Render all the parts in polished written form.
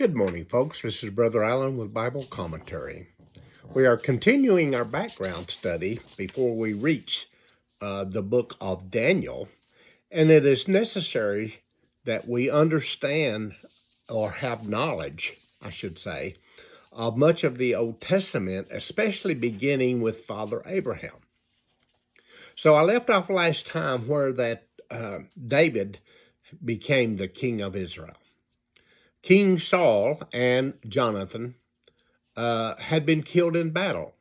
Good morning, folks. This is Brother Allen with Bible Commentary. We are continuing our background study before we reach the book of Daniel, and it is necessary that we understand or have knowledge, I should say, of much of the Old Testament, especially beginning with Father Abraham. So I left off last time where that David became the king of Israel. King Saul and Jonathan had been killed in battle.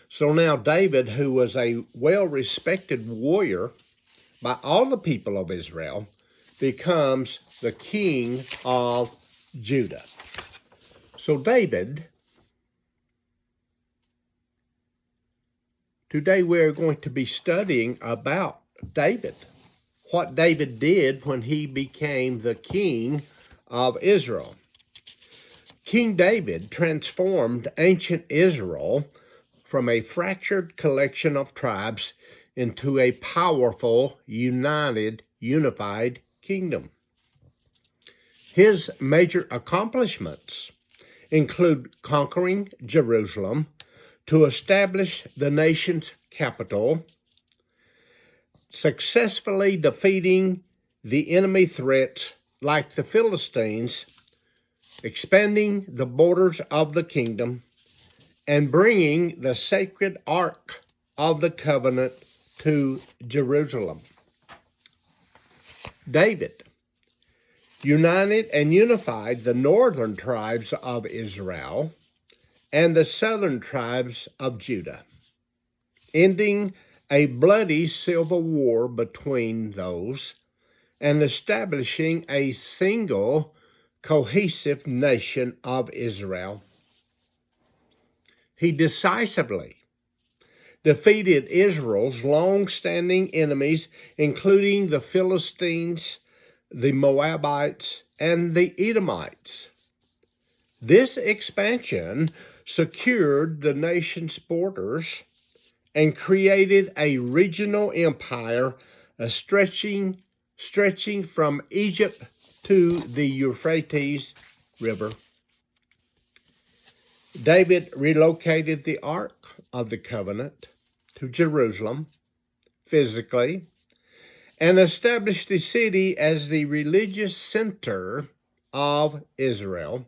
So now David, who was a well-respected warrior by all the people of Israel, becomes the king of Judah. So today we're going to be studying about David, what David did when he became the king of Israel. King David transformed ancient Israel from a fractured collection of tribes into a powerful, unified kingdom. His major accomplishments include conquering Jerusalem to establish the nation's capital, successfully defeating the enemy threats like the Philistines, expanding the borders of the kingdom, and bringing the sacred Ark of the Covenant to Jerusalem. David united and unified the northern tribes of Israel and the southern tribes of Judah, ending a bloody civil war between those and establishing a single cohesive nation of Israel. He decisively defeated Israel's long-standing enemies, including the Philistines, the Moabites, and the Edomites. This expansion secured the nation's borders and created a regional empire stretching from Egypt to the Euphrates River. David relocated the Ark of the Covenant to Jerusalem physically and established the city as the religious center of Israel.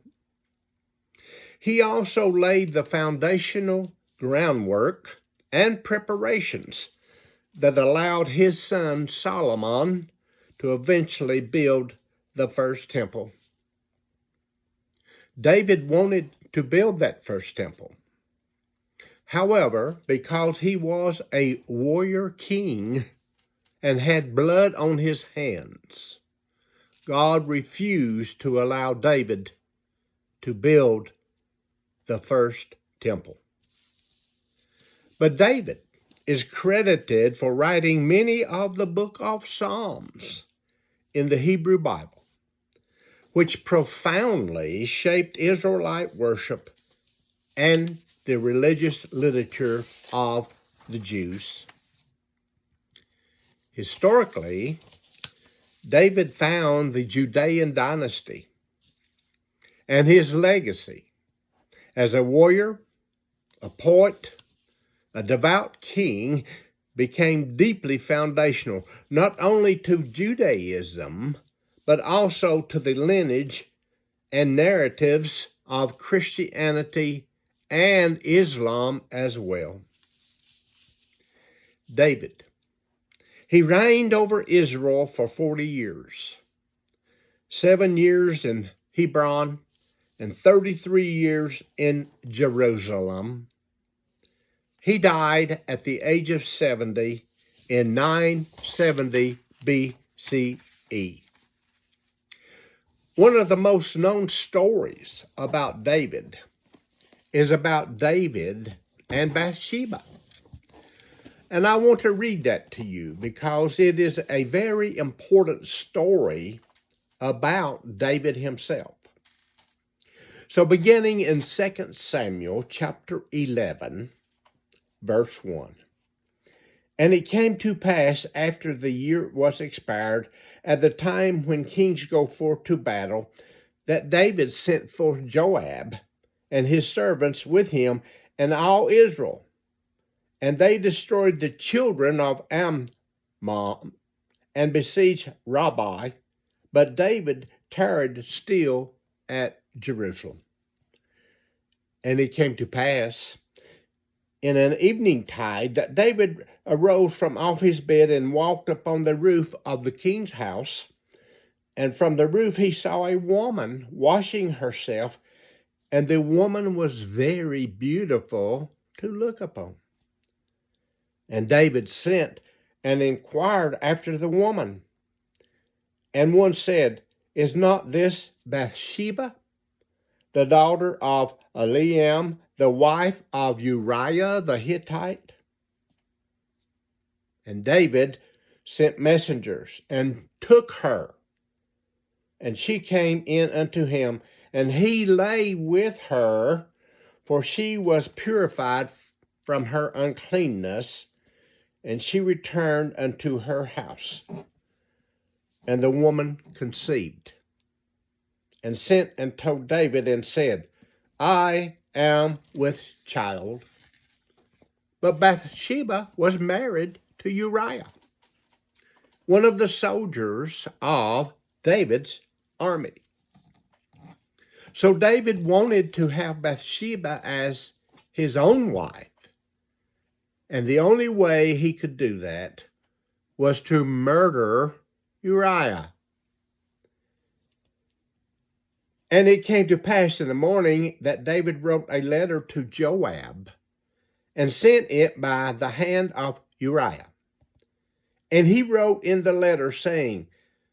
He also laid the foundational groundwork and preparations that allowed his son Solomon to eventually build the first temple. David wanted to build that first temple. However, because he was a warrior king and had blood on his hands, God refused to allow David to build the first temple. But David is credited for writing many of the book of Psalms in the Hebrew Bible, which profoundly shaped Israelite worship and the religious literature of the Jews. Historically, David found the Judean dynasty and his legacy as a warrior, a poet, a devout king became deeply foundational, not only to Judaism, but also to the lineage and narratives of Christianity and Islam as well. David, he reigned over Israel for 40 years, 7 years in Hebron and 33 years in Jerusalem. He died at the age of 70 in 970 BCE. One of the most known stories about David is about David and Bathsheba. And I want to read that to you because it is a very important story about David himself. So beginning in 2 Samuel chapter 11, verse 1. And it came to pass after the year was expired, at the time when kings go forth to battle, that David sent forth Joab and his servants with him and all Israel. And they destroyed the children of Ammon and besieged Rabbah, but David tarried still at Jerusalem. And it came to pass in an eventide that David arose from off his bed and walked upon the roof of the king's house. And from the roof he saw a woman washing herself, and the woman was very beautiful to look upon. And David sent and inquired after the woman. And one said, Is not this Bathsheba, the daughter of Eliam, the wife of Uriah the Hittite? And David sent messengers and took her. And she came in unto him, and he lay with her, for she was purified from her uncleanness, and she returned unto her house. And the woman conceived, and sent and told David, and said, I am with child. But Bathsheba was married to Uriah, one of the soldiers of David's army. So David wanted to have Bathsheba as his own wife. And the only way he could do that was to murder Uriah. And it came to pass in the morning that David wrote a letter to Joab and sent it by the hand of Uriah. And he wrote in the letter, saying,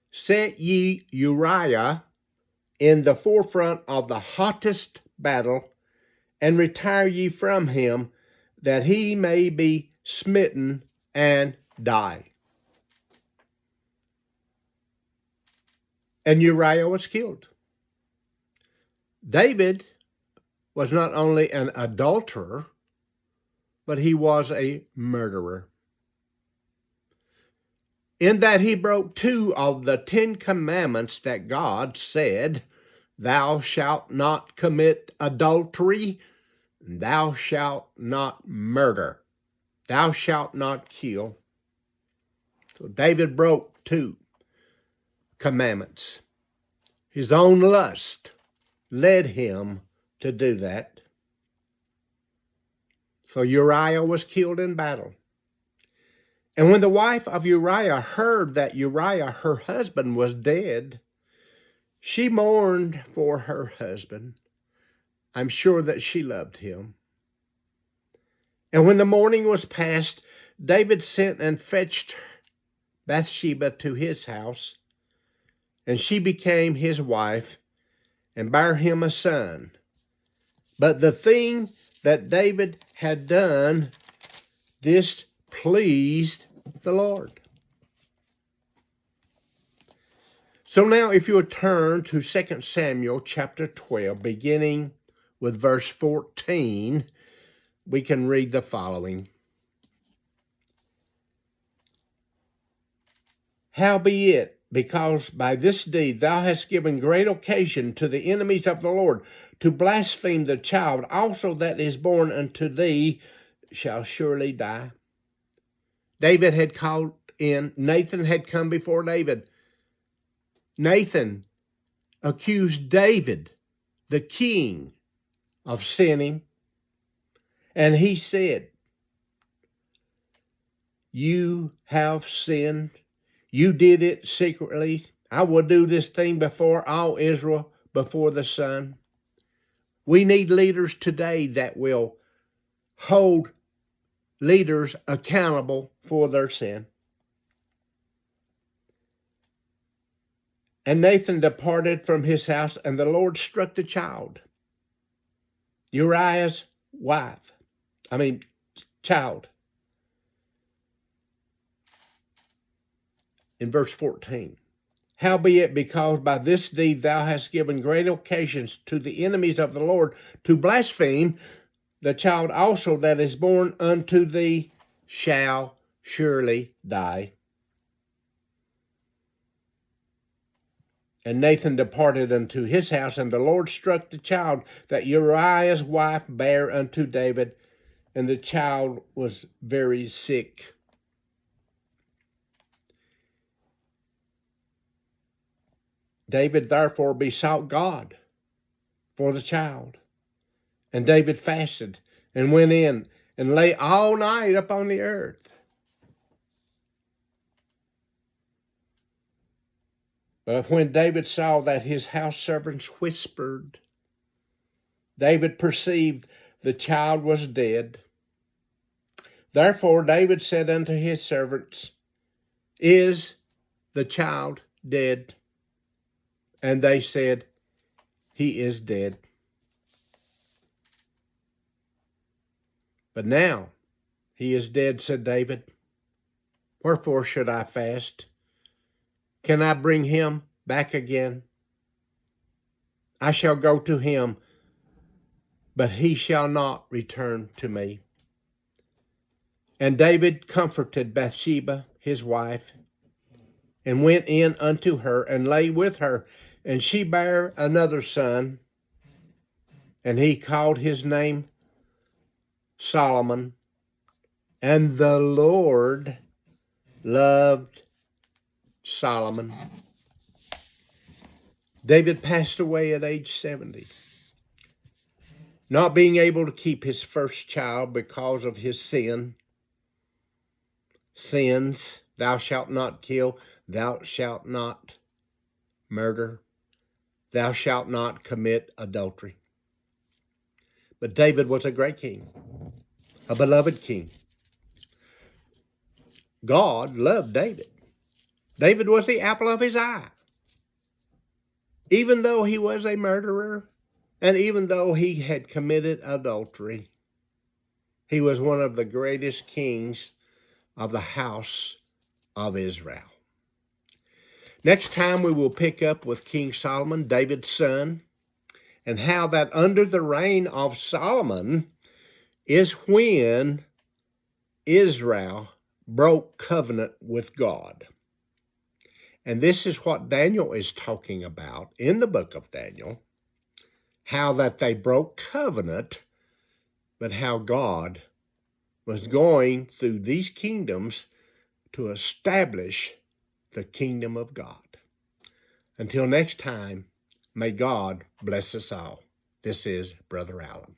Set ye Uriah in the forefront of the hottest battle, and retire ye from him, that he may be smitten and die. And Uriah was killed. David was not only an adulterer, but he was a murderer, in that he broke 2 of the 10 commandments that God said, Thou shalt not commit adultery, thou shalt not murder, thou shalt not kill. So David broke 2 commandments. His own lust led him to do that. So Uriah was killed in battle. And when the wife of Uriah heard that Uriah, her husband, was dead, she mourned for her husband. I'm sure that she loved him. And when the morning was past, David sent and fetched Bathsheba to his house, and she became his wife and bare him a son. But the thing that David had done displeased the Lord. So now if you would turn to 2 Samuel chapter 12, beginning with verse 14, we can read the following. Howbeit, because by this deed thou hast given great occasion to the enemies of the Lord to blaspheme, the child also that is born unto thee shall surely die. David had called in, Nathan had come before David. Nathan accused David, the king, of sinning. And he said, You have sinned. You did it secretly. I will do this thing before all Israel, before the sun. We need leaders today that will hold leaders accountable for their sin. And Nathan departed from his house, and the Lord struck the child, Uriah's child. In verse 14, howbeit, because by this deed thou hast given great occasions to the enemies of the Lord to blaspheme, the child also that is born unto thee shall surely die. And Nathan departed unto his house, and the Lord struck the child that Uriah's wife bare unto David, and the child was very sick. David therefore besought God for the child. And David fasted and went in and lay all night upon the earth. But when David saw that his house servants whispered, David perceived the child was dead. Therefore David said unto his servants, Is the child dead? And they said, He is dead. But now he is dead, said David. Wherefore should I fast? Can I bring him back again? I shall go to him, but he shall not return to me. And David comforted Bathsheba, his wife, and went in unto her, and lay with her. And she bare another son, and he called his name Solomon. And the Lord loved Solomon. David passed away at age 70, not being able to keep his first child because of his sins. Thou shalt not kill, thou shalt not murder, thou shalt not commit adultery. But David was a great king, a beloved king. God loved David. David was the apple of his eye. Even though he was a murderer, and even though he had committed adultery, he was one of the greatest kings of the house of Israel. Next time we will pick up with King Solomon, David's son, and how that under the reign of Solomon is when Israel broke covenant with God. And this is what Daniel is talking about in the book of Daniel, how that they broke covenant, but how God was going through these kingdoms to establish the kingdom of God. Until next time, may God bless us all. This is Brother Allen.